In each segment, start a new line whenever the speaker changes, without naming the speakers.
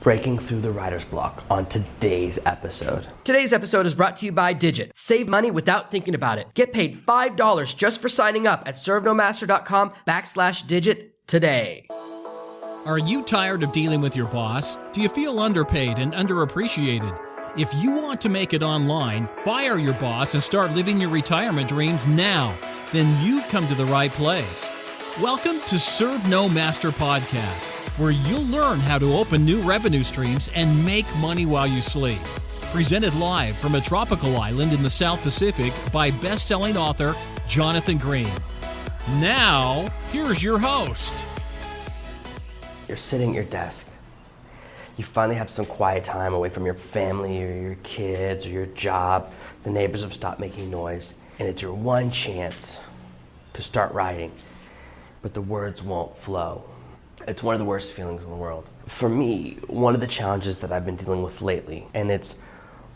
breaking through the writer's block on today's episode.
Today's episode is brought to you by Digit. Save money without thinking about it. Get paid $5 just for signing up at servenomaster.com/digit today.
Are you tired of dealing with your boss? Do you feel underpaid and underappreciated? If you want to make it online, fire your boss and start living your retirement dreams now, then you've come to the right place. Welcome to Serve No Master Podcast, where you'll learn how to open new revenue streams and make money while you sleep. Presented live from a tropical island in the South Pacific by best-selling author Jonathan Green. Now, here's your host.
You're sitting at your desk. You finally have some quiet time away from your family or your kids or your job. The neighbors have stopped making noise, and it's your one chance to start writing, but the words won't flow. It's one of the worst feelings in the world. For me, one of the challenges that I've been dealing with lately, and it's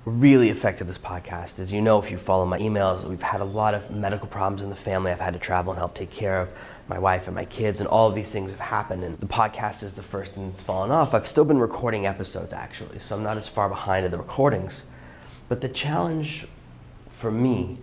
really affected this podcast, is, you know, if you follow my emails, we've had a lot of medical problems in the family. I've had to travel and help take care of my wife and my kids, and all of these things have happened, and the podcast is the first thing that's fallen off. I've still been recording episodes, actually, so I'm not as far behind in the recordings. But the challenge for me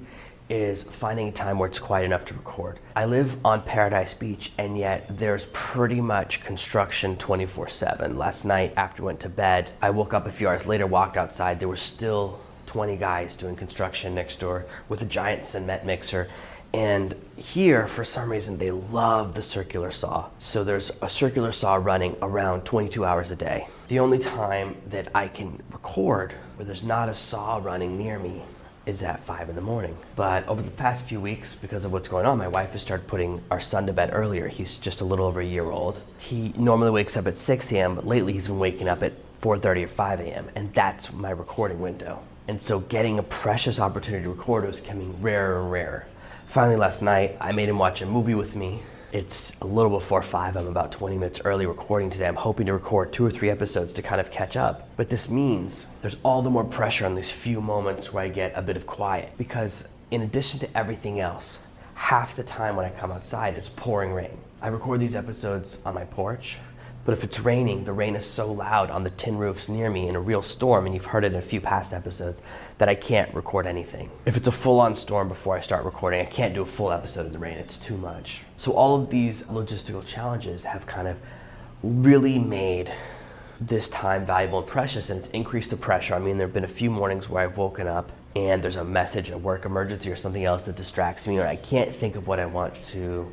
is finding a time where it's quiet enough to record. I live on Paradise Beach, and yet there's pretty much construction 24/7. Last night, after I went to bed, I woke up a few hours later, walked outside, there were still 20 guys doing construction next door with a giant cement mixer. And here, for some reason, they love the circular saw. So there's a circular saw running around 22 hours a day. The only time that I can record where there's not a saw running near me is at 5 in the morning. But over the past few weeks, because of what's going on, my wife has started putting our son to bed earlier. He's just a little over a year old. He normally wakes up at 6 a.m., but lately he's been waking up at 4:30 or 5 a.m., and that's my recording window. And so getting a precious opportunity to record was becoming rarer and rarer. Finally, last night, I made him watch a movie with me. It's a little before 5. I'm about 20 minutes early recording today. I'm hoping to record 2 or 3 episodes to kind of catch up. But this means there's all the more pressure on these few moments where I get a bit of quiet. Because in addition to everything else, half the time when I come outside, it's pouring rain. I record these episodes on my porch. But if it's raining, the rain is so loud on the tin roofs near me in a real storm, and you've heard it in a few past episodes, that I can't record anything. If it's a full-on storm before I start recording, I can't do a full episode in the rain. It's too much. So all of these logistical challenges have kind of really made this time valuable and precious, and it's increased the pressure. I mean, there have been a few mornings where I've woken up and there's a message, a work emergency or something else that distracts me, or I can't think of what I want to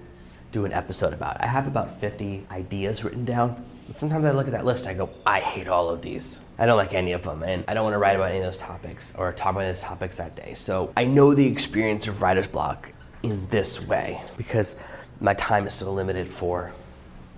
do an episode about. I have about 50 ideas written down. Sometimes I look at that list, I go, I hate all of these. I don't like any of them, and I don't want to write about any of those topics or talk about those topics that day. So I know the experience of writer's block in this way because my time is so limited for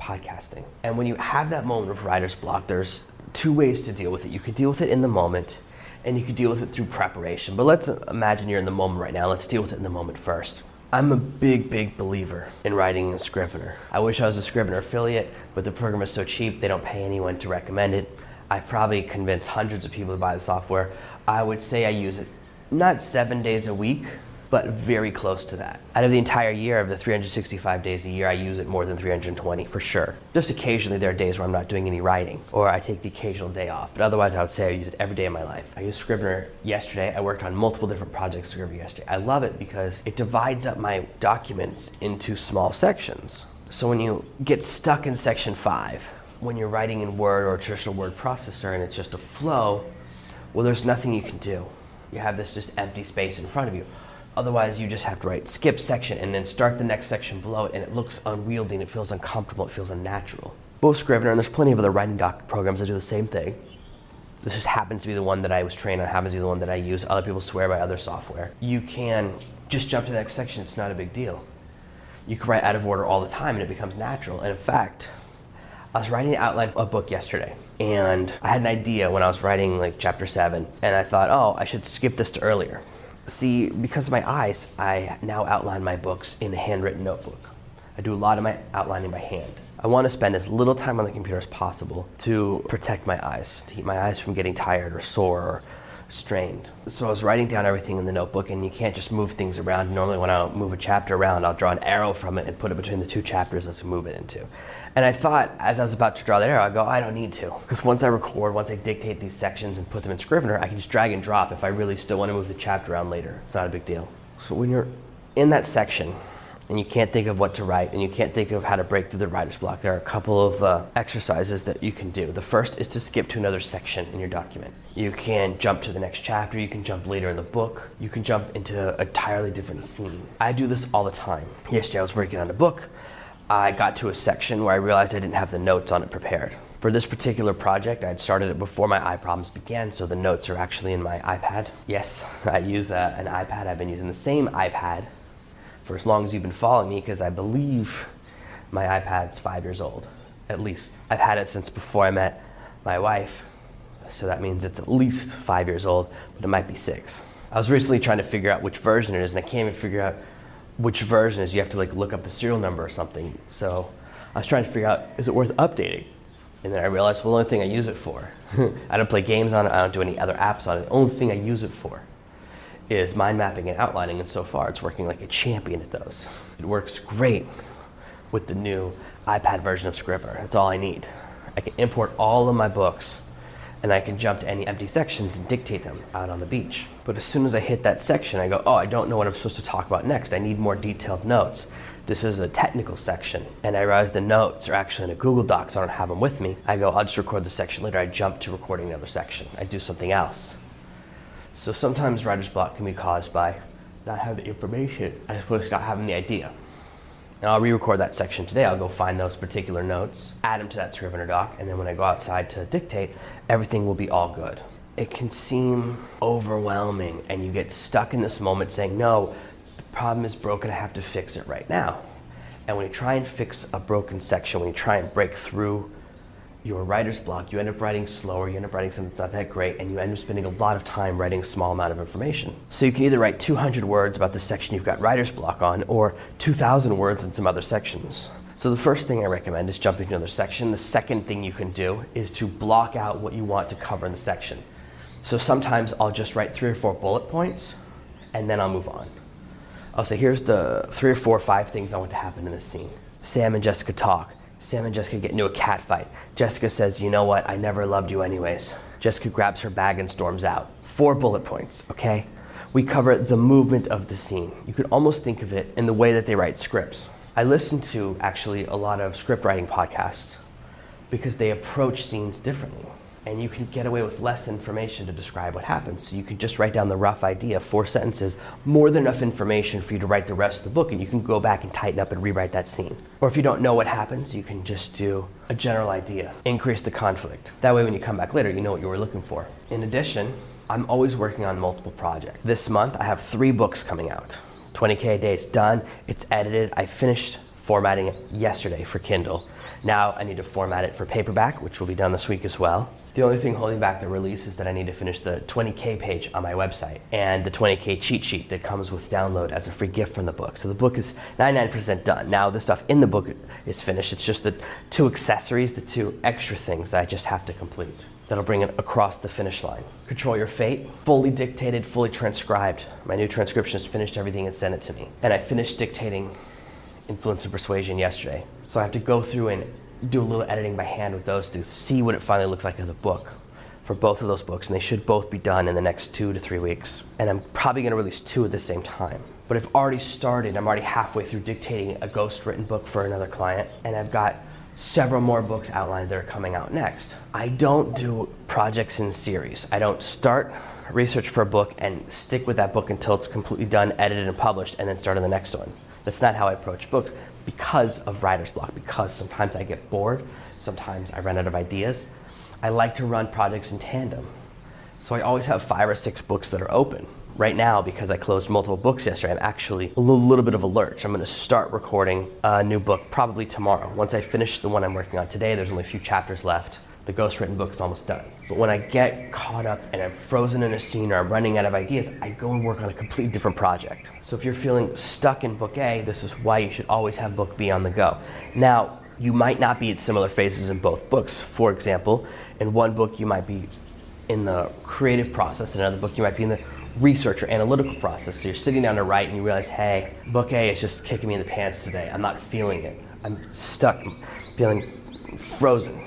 podcasting. And when you have that moment of writer's block, there's 2 ways to deal with it. You could deal with it in the moment, and you could deal with it through preparation. But let's imagine you're in the moment right now. Let's deal with it in the moment first. I'm a big believer in writing in Scrivener. I wish I was a Scrivener affiliate, but the program is so cheap, they don't pay anyone to recommend it. I've probably convinced hundreds of people to buy the software. I would say I use it not 7 days a week, but very close to that. Out of the entire year, of the 365 days a year, I use it more than 320 for sure. Just occasionally there are days where I'm not doing any writing, or I take the occasional day off, but otherwise I would say I use it every day of my life. I used Scrivener yesterday. I worked on multiple different projects with Scrivener yesterday. I love it because it divides up my documents into small sections. So when you get stuck in section 5, when you're writing in Word or a traditional word processor and it's just a flow, well, there's nothing you can do. You have this just empty space in front of you. Otherwise, you just have to write skip section and then start the next section below it, and it looks unwieldy and it feels uncomfortable, it feels unnatural. Both Scrivener, and there's plenty of other writing doc programs that do the same thing. This just happens to be the one that I was trained on, happens to be the one that I use. Other people swear by other software. You can just jump to the next section, it's not a big deal. You can write out of order all the time and it becomes natural. And in fact, I was writing the outline of a book yesterday, and I had an idea when I was writing like chapter 7, and I thought, oh, I should skip this to earlier. See, because of my eyes, I now outline my books in a handwritten notebook. I do a lot of my outlining by hand. I want to spend as little time on the computer as possible to protect my eyes, to keep my eyes from getting tired or sore or strained. So I was writing down everything in the notebook, and you can't just move things around. Normally when I move a chapter around, I'll draw an arrow from it and put it between the two chapters to move it into. And I thought, as I was about to draw that arrow, I go, I don't need to. Because once I dictate these sections and put them in Scrivener, I can just drag and drop if I really still want to move the chapter around later. It's not a big deal. So when you're in that section, and you can't think of what to write, and you can't think of how to break through the writer's block, there are a couple of exercises that you can do. The first is to skip to another section in your document. You can jump to the next chapter, you can jump later in the book, you can jump into an entirely different scene. I do this all the time. Yesterday I was working on a book. I got to a section where I realized I didn't have the notes on it prepared. For this particular project, I had started it before my eye problems began, so the notes are actually in my iPad. Yes, I use an iPad. I've been using the same iPad for as long as you've been following me, because I believe my iPad's 5 years old, at least. I've had it since before I met my wife, so that means it's at least 5 years old, but it might be 6. I was recently trying to figure out which version it is, and I can't even figure out which version is. You have to look up the serial number or something. So I was trying to figure out, is it worth updating? And then I realized, well, the only thing I use it for, I don't play games on it, I don't do any other apps on it. The only thing I use it for is mind mapping and outlining, and so far it's working like a champion at those. It works great with the new iPad version of Scrivener. That's all I need. I can import all of my books, and I can jump to any empty sections and dictate them out on the beach. But as soon as I hit that section, I go, oh, I don't know what I'm supposed to talk about next. I need more detailed notes. This is a technical section, and I realize the notes are actually in a Google Doc, so I don't have them with me. I go, I'll just record the section later. I jump to recording another section. I do something else. So sometimes writer's block can be caused by not having the information as opposed to not having the idea. And I'll re-record that section today. I'll go find those particular notes, add them to that Scrivener doc, and then when I go outside to dictate, everything will be all good. It can seem overwhelming, and you get stuck in this moment saying, no, the problem is broken, I have to fix it right now. And when you try and fix a broken section, when you try and break through your writer's block, you end up writing slower, you end up writing something that's not that great, and you end up spending a lot of time writing a small amount of information. So you can either write 200 words about the section you've got writer's block on, or 2,000 words in some other sections. So the first thing I recommend is jumping to another section. The second thing you can do is to block out what you want to cover in the section. So sometimes I'll just write 3 or 4 bullet points, and then I'll move on. I'll say, here's the 3 or 4 or 5 things I want to happen in this scene. Sam and Jessica talk. Sam and Jessica get into a cat fight. Jessica says, you know what, I never loved you anyways. Jessica grabs her bag and storms out. 4 bullet points, okay? We cover the movement of the scene. You could almost think of it in the way that they write scripts. I listen to actually a lot of script writing podcasts because they approach scenes differently. And you can get away with less information to describe what happens. So you can just write down the rough idea, 4 sentences, more than enough information for you to write the rest of the book, and you can go back and tighten up and rewrite that scene. Or if you don't know what happens, you can just do a general idea, increase the conflict. That way when you come back later, you know what you were looking for. In addition, I'm always working on multiple projects. This month, I have 3 books coming out. 20K a day, it's done, it's edited. I finished formatting it yesterday for Kindle. Now I need to format it for paperback, which will be done this week as well. The only thing holding back the release is that I need to finish the 20K page on my website and the 20K cheat sheet that comes with download as a free gift from the book. So the book is 99% done. Now the stuff in the book is finished. It's just the 2 accessories, the 2 extra things that I just have to complete. That'll bring it across the finish line. Control Your Fate, fully dictated, fully transcribed. My new transcriptionist finished everything and sent it to me. And I finished dictating Influence and Persuasion yesterday. So I have to go through and do a little editing by hand with those to see what it finally looks like as a book for both of those books, and they should both be done in the next 2 to 3 weeks. And I'm probably going to release 2 at the same time. But I've already started, I'm already halfway through dictating a ghost-written book for another client, and I've got several more books outlined that are coming out next. I don't do projects in series. I don't start research for a book and stick with that book until it's completely done, edited, and published, and then start on the next one. That's not how I approach books, because of writer's block, because sometimes I get bored, sometimes I run out of ideas. I like to run projects in tandem. So I always have 5 or 6 books that are open. Right now, because I closed multiple books yesterday, I'm actually a little bit of a lurch. I'm gonna start recording a new book probably tomorrow. Once I finish the one I'm working on today, there's only a few chapters left. The ghostwritten book is almost done. But when I get caught up and I'm frozen in a scene or I'm running out of ideas, I go and work on a completely different project. So if you're feeling stuck in book A, this is why you should always have book B on the go. Now, you might not be at similar phases in both books. For example, in one book you might be in the creative process. In another book, you might be in the research or analytical process. So you're sitting down to write and you realize, hey, book A is just kicking me in the pants today. I'm not feeling it. I'm stuck, I'm feeling frozen.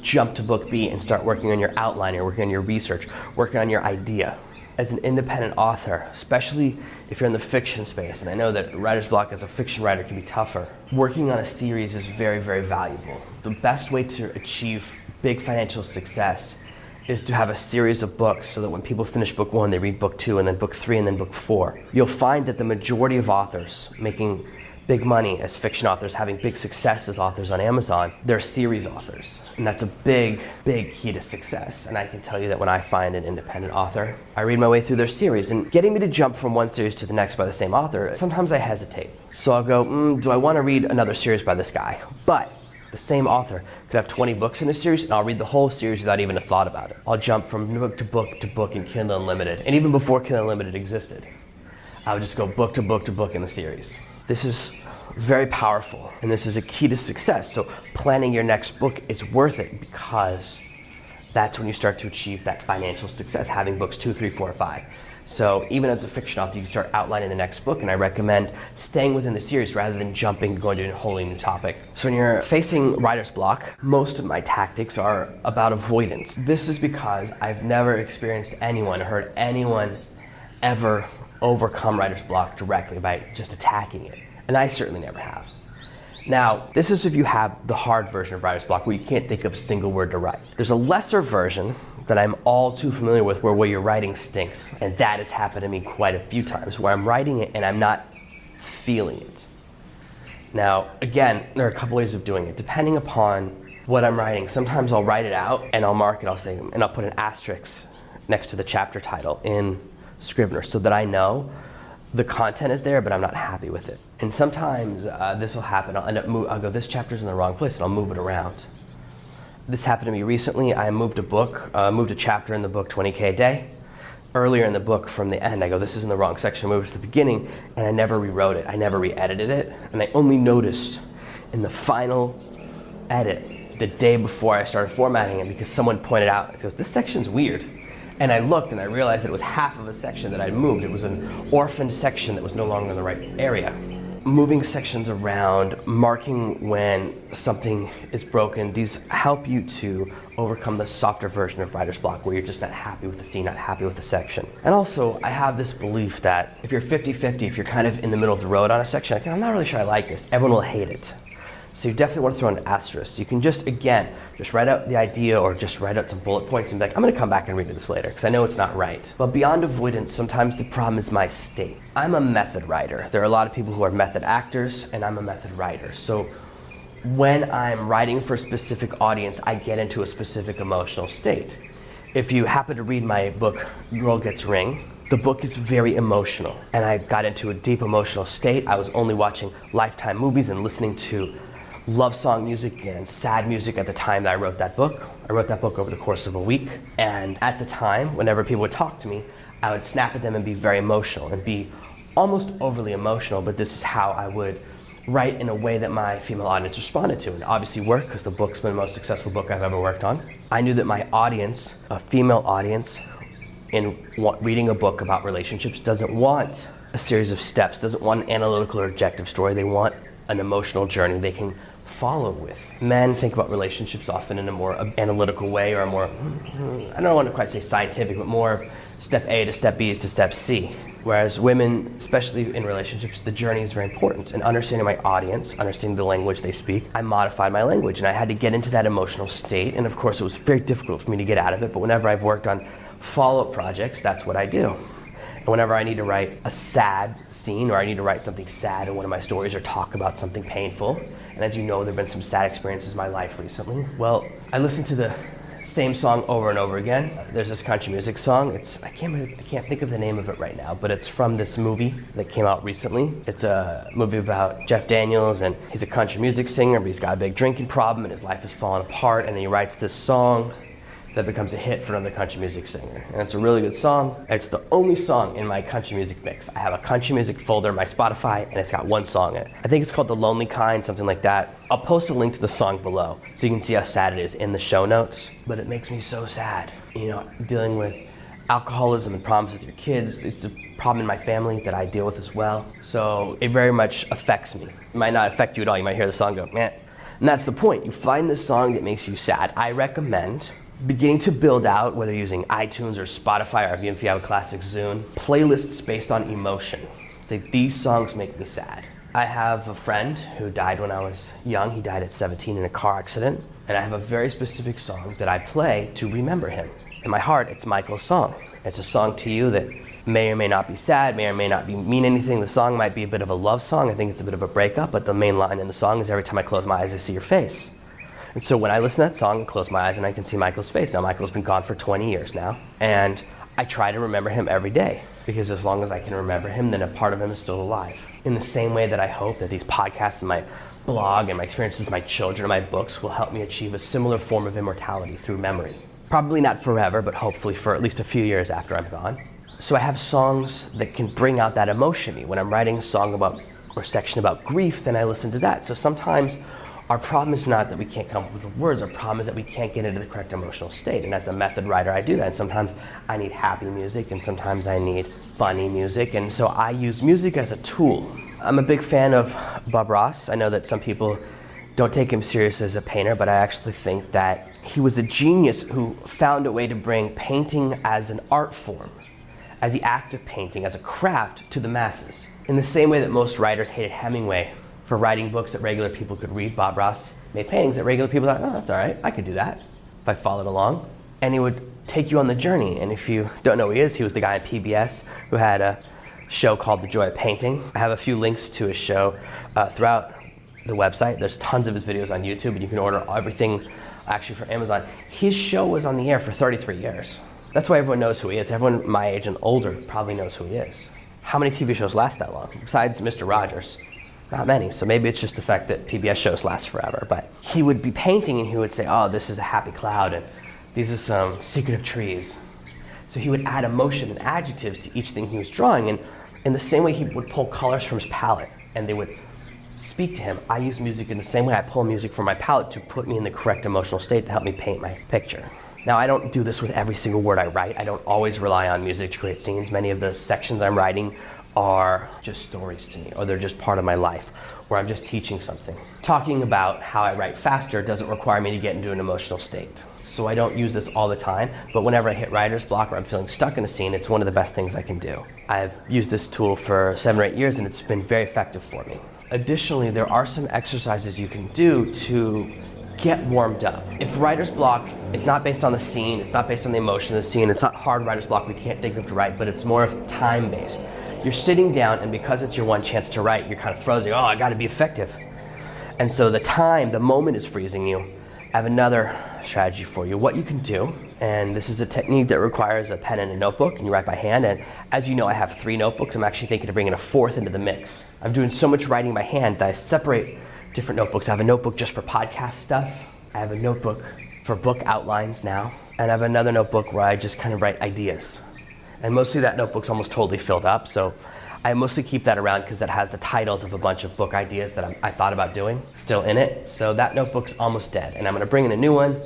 Jump to book B and start working on your outline, or working on your research, working on your idea. As an independent author, especially if you're in the fiction space, and I know that writer's block as a fiction writer can be tougher, working on a series is very, very valuable. The best way to achieve big financial success is to have a series of books so that when people finish book 1, they read book 2, and then book 3, and then book 4. You'll find that the majority of authors making big money as fiction authors, having big success as authors on Amazon, they're series authors. And that's a big, big key to success. And I can tell you that when I find an independent author, I read my way through their series. And getting me to jump from one series to the next by the same author, sometimes I hesitate. So I'll go, do I want to read another series by this guy? But the same author could have 20 books in a series, and I'll read the whole series without even a thought about it. I'll jump from book to book to book in Kindle Unlimited. And even before Kindle Unlimited existed, I would just go book to book to book in the series. This is very powerful, and this is a key to success. So planning your next book is worth it, because that's when you start to achieve that financial success, having books 2, 3, 4, 5. So even as a fiction author, you can start outlining the next book, and I recommend staying within the series rather than jumping and going to a wholly new topic. So when you're facing writer's block, most of my tactics are about avoidance. This is because I've never experienced anyone, heard anyone ever overcome writer's block directly by just attacking it. And I certainly never have. Now, this is if you have the hard version of writer's block where you can't think of a single word to write. There's a lesser version that I'm all too familiar with where your writing stinks. And that has happened to me quite a few times, where I'm writing it and I'm not feeling it. Now, again, there are a couple ways of doing it. Depending upon what I'm writing, sometimes I'll write it out and I'll mark it, and I'll put an asterisk next to the chapter title in Scrivener so that I know the content is there, but I'm not happy with it. And sometimes this will happen. I'll go, this chapter's in the wrong place, and I'll move it around. This happened to me recently. I moved a chapter in the book 20K a Day. Earlier in the book, from the end, I go, this is in the wrong section. I moved it to the beginning, and I never rewrote it. I never re-edited it, and I only noticed in the final edit the day before I started formatting it, because someone pointed out, it goes, this section's weird. And I looked and I realized that it was half of a section that I'd moved. It was an orphaned section that was no longer in the right area. Moving sections around, marking when something is broken, these help you to overcome the softer version of writer's block where you're just not happy with the scene, not happy with the section. And also, I have this belief that if you're 50-50, if you're kind of in the middle of the road on a section, like, I'm not really sure I like this, everyone will hate it. So you definitely want to throw an asterisk. You can just write out the idea or just write out some bullet points and be like, I'm going to come back and read this later because I know it's not right. But beyond avoidance, sometimes the problem is my state. I'm a method writer. There are a lot of people who are method actors, and I'm a method writer. So when I'm writing for a specific audience, I get into a specific emotional state. If you happen to read my book, Girl Gets Ring, the book is very emotional, and I got into a deep emotional state. I was only watching Lifetime movies and listening to love song music and sad music at the time that I wrote that book. I wrote that book over the course of a week, and at the time, whenever people would talk to me, I would snap at them and be very emotional and be almost overly emotional, but this is how I would write in a way that my female audience responded to. And it obviously worked because the book's been the most successful book I've ever worked on. I knew that my audience, a female audience, in reading a book about relationships doesn't want a series of steps, doesn't want an analytical or objective story. They want an emotional journey they can follow with. Men think about relationships often in a more analytical way, or a more, I don't want to quite say scientific, but more step A to step B to step C. Whereas women, especially in relationships, the journey is very important. And understanding my audience, understanding the language they speak, I modified my language, and I had to get into that emotional state. And of course, it was very difficult for me to get out of it, but whenever I've worked on follow-up projects, that's what I do. And whenever I need to write a sad scene, or I need to write something sad in one of my stories, or talk about something painful, and as you know, there have been some sad experiences in my life recently, well, I listen to the same song over and over again. There's this country music song. I can't think of the name of it right now, but it's from this movie that came out recently. It's a movie about Jeff Daniels, and he's a country music singer, but he's got a big drinking problem, and his life is falling apart, and then he writes this song that becomes a hit for another country music singer. And it's a really good song. It's the only song in my country music mix. I have a country music folder in my Spotify, and it's got one song in it. I think it's called The Lonely Kind, something like that. I'll post a link to the song below so you can see how sad it is in the show notes. But it makes me so sad. You know, dealing with alcoholism and problems with your kids, it's a problem in my family that I deal with as well. So it very much affects me. It might not affect you at all. You might hear the song and go, man. And that's the point. You find this song that makes you sad. I recommend beginning to build out, whether using iTunes or Spotify, or even if you have a classic Zune, playlists based on emotion. Say, these songs make me sad. I have a friend who died when I was young. He died at 17 in a car accident. And I have a very specific song that I play to remember him. In my heart, it's Michael's song. It's a song to you that may or may not be sad, may or may not mean anything. The song might be a bit of a love song. I think it's a bit of a breakup, but the main line in the song is, every time I close my eyes, I see your face. And so when I listen to that song and close my eyes, and I can see Michael's face. Now, Michael's been gone for 20 years now, and I try to remember him every day, because as long as I can remember him, then a part of him is still alive. In the same way that I hope that these podcasts and my blog and my experiences with my children and my books will help me achieve a similar form of immortality through memory. Probably not forever, but hopefully for at least a few years after I'm gone. So I have songs that can bring out that emotion in me. When I'm writing a song about, or section about grief, then I listen to that. So sometimes our problem is not that we can't come up with the words. Our problem is that we can't get into the correct emotional state. And as a method writer, I do that. And sometimes I need happy music, and sometimes I need funny music. And so I use music as a tool. I'm a big fan of Bob Ross. I know that some people don't take him serious as a painter, but I actually think that he was a genius who found a way to bring painting as an art form, as the act of painting, as a craft, to the masses. In the same way that most writers hated Hemingway for writing books that regular people could read, Bob Ross made paintings that regular people thought, oh, that's all right, I could do that if I followed along. And he would take you on the journey. And if you don't know who he was the guy on PBS who had a show called The Joy of Painting. I have a few links to his show throughout the website. There's tons of his videos on YouTube, and you can order everything actually from Amazon. His show was on the air for 33 years. That's why everyone knows who he is. Everyone my age and older probably knows who he is. How many TV shows last that long? Besides Mr. Rogers, not many. So maybe it's just the fact that PBS shows last forever. But he would be painting, and he would say, oh, this is a happy cloud, and these are some secretive trees. So he would add emotion and adjectives to each thing he was drawing. And in the same way he would pull colors from his palette, and they would speak to him. I use music in the same way I pull music from my palette to put me in the correct emotional state to help me paint my picture. Now, I don't do this with every single word I write. I don't always rely on music to create scenes. Many of the sections I'm writing are just stories to me, or they're just part of my life, where I'm just teaching something. Talking about how I write faster doesn't require me to get into an emotional state. So I don't use this all the time, but whenever I hit writer's block or I'm feeling stuck in a scene, it's one of the best things I can do. I've used this tool for 7 or 8 years, and it's been very effective for me. Additionally, there are some exercises you can do to get warmed up. If writer's block, it's not based on the scene, it's not based on the emotion of the scene, it's not hard writer's block we can't think of to write, but it's more of time-based. You're sitting down, and because it's your one chance to write, you're kind of frozen. Oh, I gotta be effective. And so the moment is freezing you. I have another strategy for you. What you can do, and this is a technique that requires a pen and a notebook, and you write by hand. And as you know, I have 3 notebooks. I'm actually thinking of bringing a 4th into the mix. I'm doing so much writing by hand that I separate different notebooks. I have a notebook just for podcast stuff. I have a notebook for book outlines now. And I have another notebook where I just kind of write ideas. And mostly that notebook's almost totally filled up. So I mostly keep that around because it has the titles of a bunch of book ideas that I thought about doing still in it. So that notebook's almost dead. And I'm gonna bring in a new one.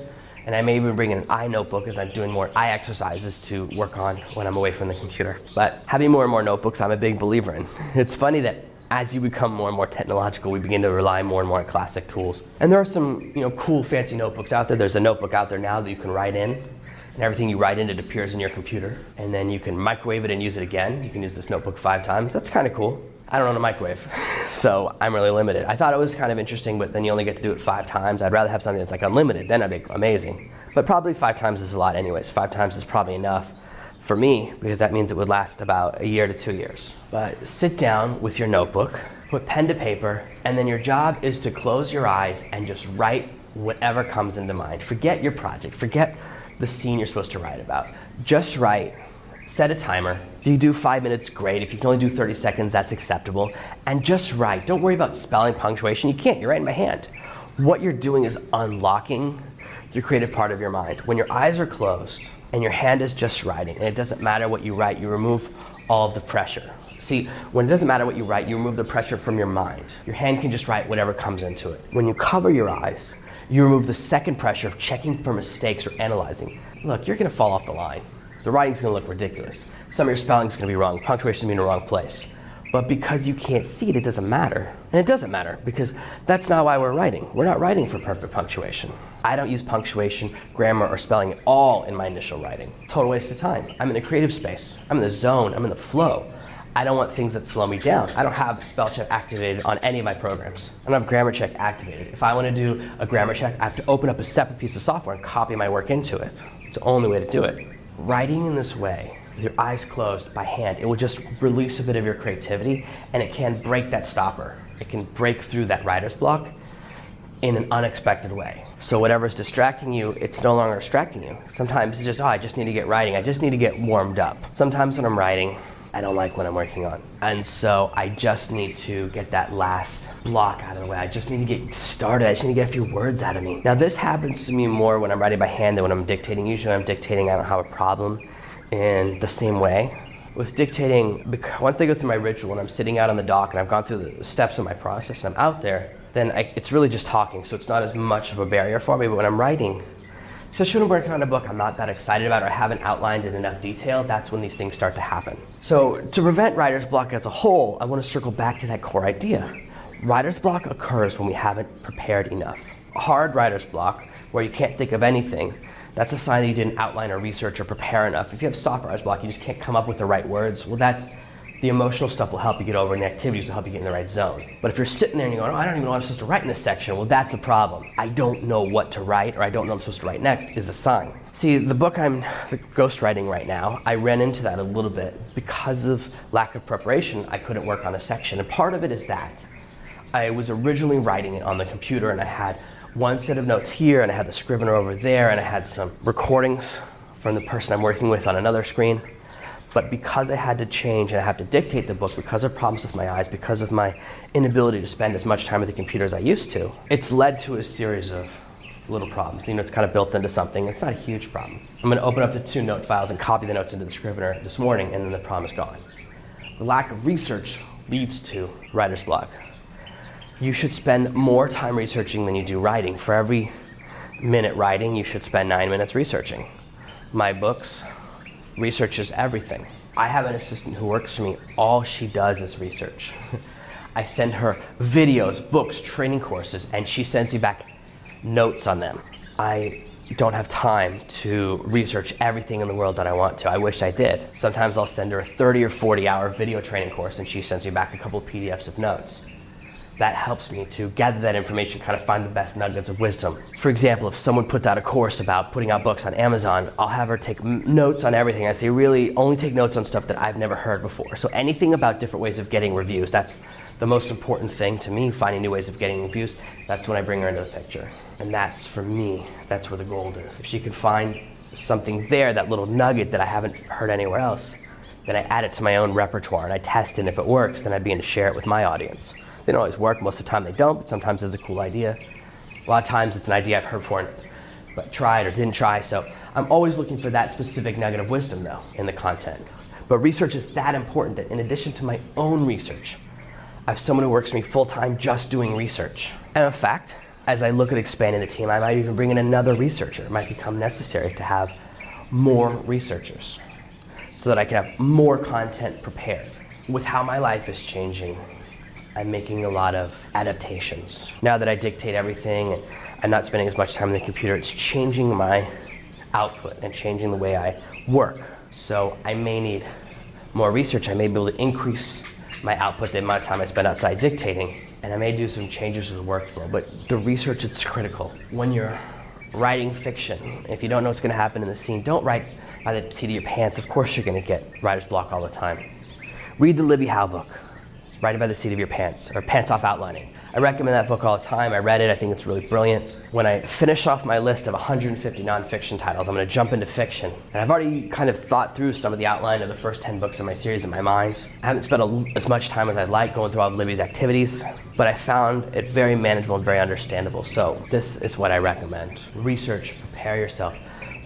And I may even bring in an eye notebook as I'm doing more eye exercises to work on when I'm away from the computer. But having more and more notebooks, I'm a big believer in. It's funny that as you become more and more technological, we begin to rely more and more on classic tools. And there are some cool, fancy notebooks out there. There's a notebook out there now that you can write in. And everything you write in, it appears in your computer. And then you can microwave it and use it again. You can use this notebook 5 times. That's kind of cool. I don't own a microwave, so I'm really limited. I thought it was kind of interesting, but then you only get to do it 5 times. I'd rather have something that's like unlimited, then it'd be amazing. But probably 5 times is a lot anyways. 5 times is probably enough for me, because that means it would last about 1 year to 2 years. But sit down with your notebook, put pen to paper, and then your job is to close your eyes and just write whatever comes into mind. Forget your project, forget the scene you're supposed to write about. Just write. Set a timer. If you do 5 minutes, great. If you can only do 30 seconds, that's acceptable. And just write. Don't worry about spelling, punctuation. You can't. You're writing by hand. What you're doing is unlocking your creative part of your mind. When your eyes are closed and your hand is just writing, and it doesn't matter what you write, you remove all of the pressure. See, when it doesn't matter what you write, you remove the pressure from your mind. Your hand can just write whatever comes into it. When you cover your eyes, you remove the second pressure of checking for mistakes or analyzing. Look, you're gonna fall off the line. The writing's gonna look ridiculous. Some of your spelling's gonna be wrong, punctuation's gonna be in the wrong place. But because you can't see it, it doesn't matter. And it doesn't matter because that's not why we're writing. We're not writing for perfect punctuation. I don't use punctuation, grammar, or spelling at all in my initial writing. Total waste of time. I'm in a creative space. I'm in the zone. I'm in the flow. I don't want things that slow me down. I don't have spell check activated on any of my programs. I don't have grammar check activated. If I want to do a grammar check, I have to open up a separate piece of software and copy my work into it. It's the only way to do it. Writing in this way, with your eyes closed by hand, it will just release a bit of your creativity, and it can break that stopper. It can break through that writer's block in an unexpected way. So whatever's distracting you, it's no longer distracting you. Sometimes it's just, I just need to get writing. I just need to get warmed up. Sometimes when I'm writing, I don't like what I'm working on. And so I just need to get that last block out of the way. I just need to get started. I just need to get a few words out of me. Now this happens to me more when I'm writing by hand than when I'm dictating. Usually when I'm dictating, I don't have a problem in the same way. With dictating, once I go through my ritual and I'm sitting out on the dock and I've gone through the steps of my process and I'm out there, then it's really just talking, so it's not as much of a barrier for me. But when I'm writing, especially when I'm working on a book I'm not that excited about or I haven't outlined in enough detail, that's when these things start to happen. So to prevent writer's block as a whole, I want to circle back to that core idea. Writer's block occurs when we haven't prepared enough. A hard writer's block, where you can't think of anything, that's a sign that you didn't outline or research or prepare enough. If you have soft writer's block, you just can't come up with the right words, well, that's the emotional stuff will help you get over, and the activities will help you get in the right zone. But if you're sitting there and you're going, I don't even know what I'm supposed to write in this section, well, that's a problem. I don't know what to write, or I don't know what I'm supposed to write next, is a sign. See, the book I'm ghostwriting right now, I ran into that a little bit. Because of lack of preparation, I couldn't work on a section, and part of it is that I was originally writing it on the computer, and I had one set of notes here, and I had the scrivener over there, and I had some recordings from the person I'm working with on another screen. But because I had to change and I have to dictate the book, because of problems with my eyes, because of my inability to spend as much time with the computer as I used to, it's led to a series of little problems. You know, it's kind of built into something. It's not a huge problem. I'm going to open up the 2 note files and copy the notes into the scrivener this morning, and then the problem is gone. The lack of research leads to writer's block. You should spend more time researching than you do writing. For every minute writing, you should spend 9 minutes researching. My books, research is everything. I have an assistant who works for me. All she does is research. I send her videos, books, training courses, and she sends me back notes on them. I don't have time to research everything in the world that I want to. I wish I did. Sometimes I'll send her a 30 or 40 hour video training course and she sends me back a couple of PDFs of notes. That helps me to gather that information, kind of find the best nuggets of wisdom. For example, if someone puts out a course about putting out books on Amazon, I'll have her take notes on everything. I say, really, only take notes on stuff that I've never heard before. So anything about different ways of getting reviews, that's the most important thing to me, finding new ways of getting reviews. That's when I bring her into the picture. And that's, for me, that's where the gold is. If she could find something there, that little nugget that I haven't heard anywhere else, then I add it to my own repertoire and I test it, and if it works, then I begin to share it with my audience. They don't always work. Most of the time they don't, but sometimes it's a cool idea. A lot of times it's an idea I've heard before but tried or didn't try. So I'm always looking for that specific nugget of wisdom though in the content. But research is that important that in addition to my own research, I have someone who works for me full-time just doing research. And in fact, as I look at expanding the team, I might even bring in another researcher. It might become necessary to have more researchers so that I can have more content prepared. With how my life is changing, I'm making a lot of adaptations. Now that I dictate everything and I'm not spending as much time on the computer, it's changing my output and changing the way I work. So I may need more research. I may be able to increase my output, the amount of time I spend outside dictating, and I may do some changes to the workflow. But the research, it's critical. When you're writing fiction, if you don't know what's going to happen in the scene, don't write by the seat of your pants. Of course you're going to get writer's block all the time. Read the Libby Howe book. Writing by the seat of your pants, or Pants Off Outlining. I recommend that book all the time. I read it. I think it's really brilliant. When I finish off my list of 150 nonfiction titles, I'm going to jump into fiction. And I've already kind of thought through some of the outline of the first 10 books in my series in my mind. I haven't spent as much time as I'd like going through all of Libby's activities, but I found it very manageable and very understandable. So this is what I recommend. Research, prepare yourself,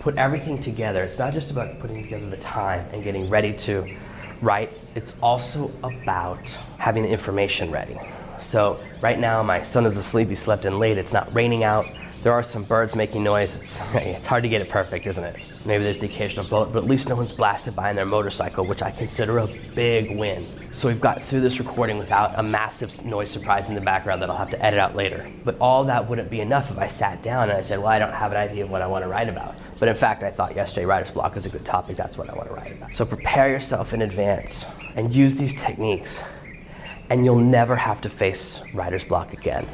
put everything together. It's not just about putting together the time and getting ready to write. It's also about having the information ready. So right now my son is asleep, he slept in late, it's not raining out, there are some birds making noise, it's hard to get it perfect, isn't it? Maybe there's the occasional boat, but at least no one's blasted by on their motorcycle, which I consider a big win. So we've got through this recording without a massive noise surprise in the background that I'll have to edit out later. But all that wouldn't be enough if I sat down and I said, well, I don't have an idea of what I want to write about. But in fact, I thought yesterday writer's block is a good topic, that's what I want to write about. So prepare yourself in advance and use these techniques, and you'll never have to face writer's block again.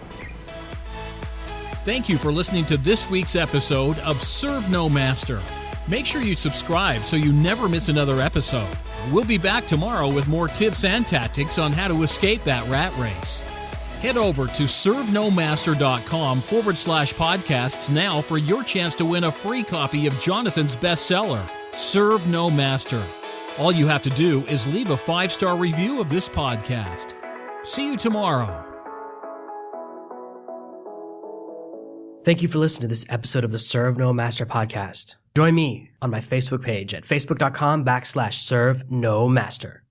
Thank you for listening to this week's episode of Serve No Master. Make sure you subscribe so you never miss another episode. We'll be back tomorrow with more tips and tactics on how to escape that rat race. Head over to servenomaster.com/podcasts now for your chance to win a free copy of Jonathan's bestseller, Serve No Master. All you have to do is leave a 5-star review of this podcast. See you tomorrow.
Thank you for listening to this episode of the Serve No Master podcast. Join me on my Facebook page at facebook.com/Serve No Master.